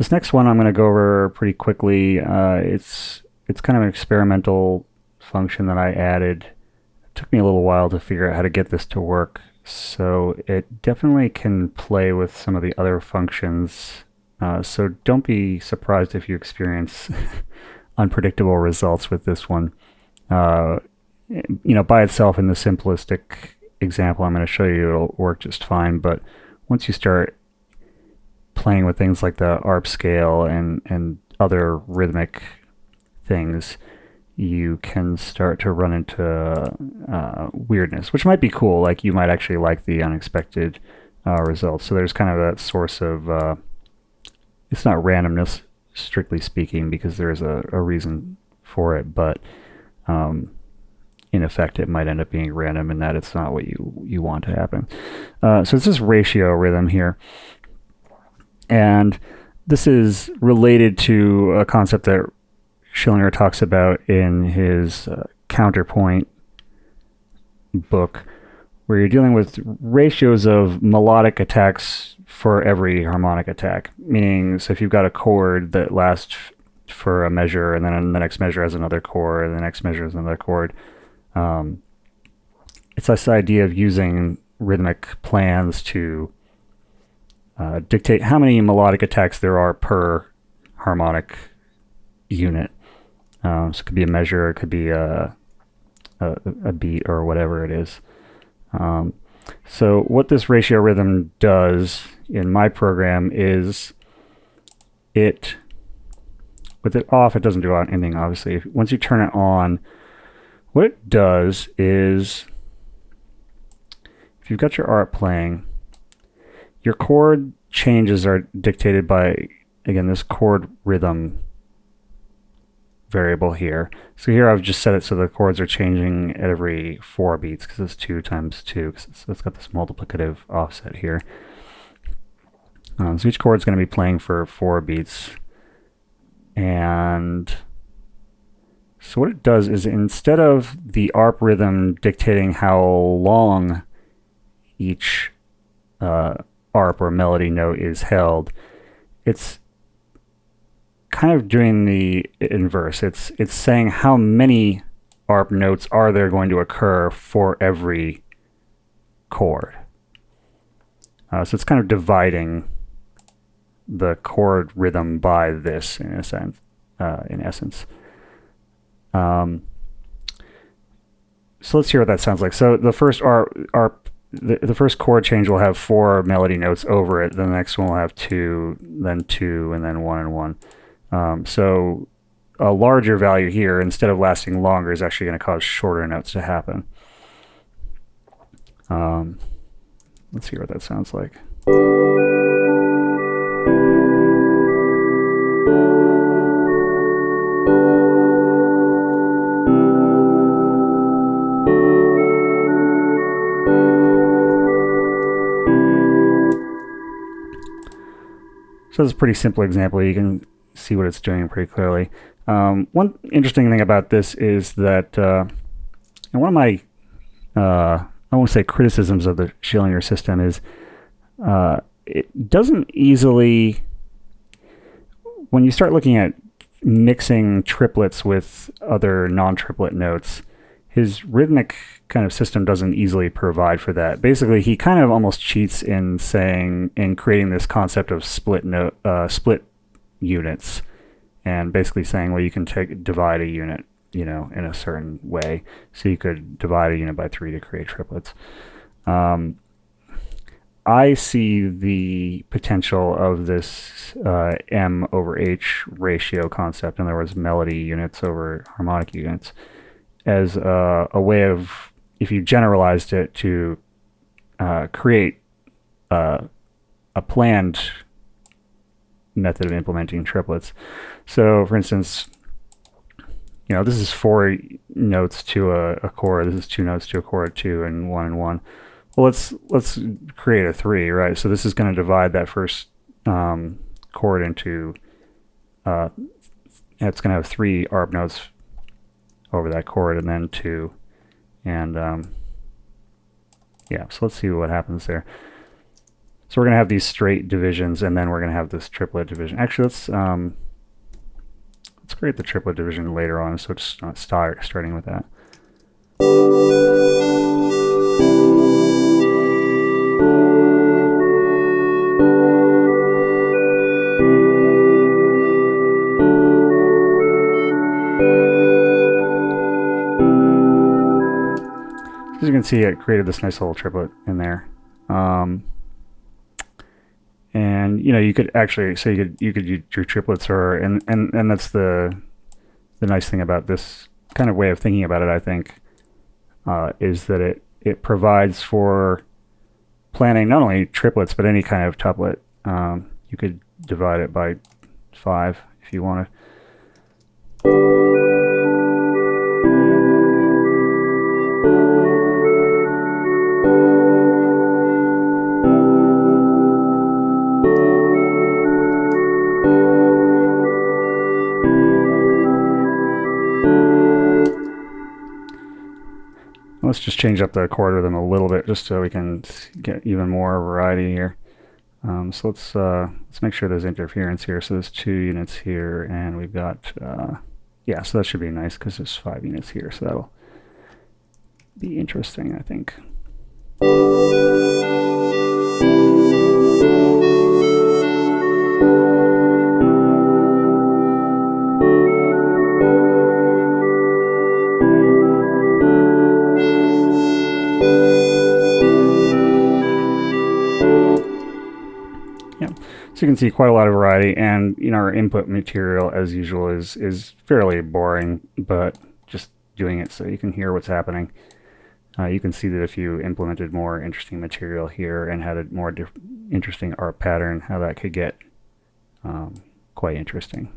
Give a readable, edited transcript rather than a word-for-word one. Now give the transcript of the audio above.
This next one I'm going to go over pretty quickly. It's kind of an experimental function that I added. It took me a little while to figure out how to get this to work. So it definitely can play with some of the other functions. So don't be surprised if you experience unpredictable results with this one. Uh, by itself in the simplistic example I'm going to show you, it'll work just fine. But once you start playing with things like the ARP scale and other rhythmic things, you can start to run into weirdness, which might be cool. Like you might actually like the unexpected results. So there's kind of that source of, it's not randomness, strictly speaking, because there's a reason for it, but in effect, it might end up being random in that it's not what you want to happen. So it's this ratio rhythm here. And this is related to a concept that Schillinger talks about in his counterpoint book, where you're dealing with ratios of melodic attacks for every harmonic attack. Meaning, so if you've got a chord that lasts for a measure, and then the next measure has another chord, and the next measure has another chord, it's this idea of using rhythmic plans to dictate how many melodic attacks there are per harmonic unit. So it could be a measure, it could be a beat, or whatever it is. So what this ratio rhythm does in my program is with it off, it doesn't do anything, obviously. Once you turn it on, what it does is, if you've got your ARP playing, your chord changes are dictated by, again, this chord rhythm variable here. So here I've just set it so the chords are changing at every 4 beats, because it's 2 times 2, so it's got this multiplicative offset here. So each chord is going to be playing for 4 beats. And so what it does is, instead of the ARP rhythm dictating how long each ARP or melody note is held, it's kind of doing the inverse. It's saying how many ARP notes are there going to occur for every chord. So it's kind of dividing the chord rhythm by this, in a sense, in essence. So let's hear what that sounds like. So the first the first chord change will have 4 melody notes over it. The next one will have 2, then 2, and then 1 and 1. So a larger value here, instead of lasting longer, is actually going to cause shorter notes to happen. Let's hear what that sounds like. So this is a pretty simple example. You can see what it's doing pretty clearly. One interesting thing about this is that, and one of my, I won't say criticisms of the Schillinger system is, it doesn't easily, when you start looking at mixing triplets with other non-triplet notes, his rhythmic kind of system doesn't easily provide for that. Basically, he kind of almost cheats in creating this concept of split units, and basically saying, well, you can divide a unit, in a certain way. So you could divide a unit by 3 to create triplets. I see the potential of this M over H ratio concept, in other words, melody units over harmonic units, as a way of, if you generalized it, to create a planned method of implementing triplets. So, for instance, this is 4 notes to a chord. This is 2 notes to a chord, 2 and 1 and 1. Well, let's create a 3, right? So this is going to divide that first chord into, it's going to have 3 ARP notes over that chord, and then 2, and yeah. So let's see what happens there. So we're going to have these straight divisions, and then we're going to have this triplet division. Actually, let's create the triplet division later on, so just not starting with that. As you can see, it created this nice little triplet in there. And you could actually, so you could use your triplets, or and that's the nice thing about this kind of way of thinking about it, I think, is that it provides for planning not only triplets but any kind of tuplet. You could divide it by 5 if you want to. Let's just change up the chord rhythm a little bit just so we can get even more variety here. So let's make sure there's interference here. So there's 2 units here, and we've got yeah. So that should be nice because there's 5 units here. So that'll be interesting, I think. So you can see quite a lot of variety, and our input material, as usual, is fairly boring, but just doing it so you can hear what's happening. You can see that if you implemented more interesting material here and had a more interesting art pattern, how that could get quite interesting.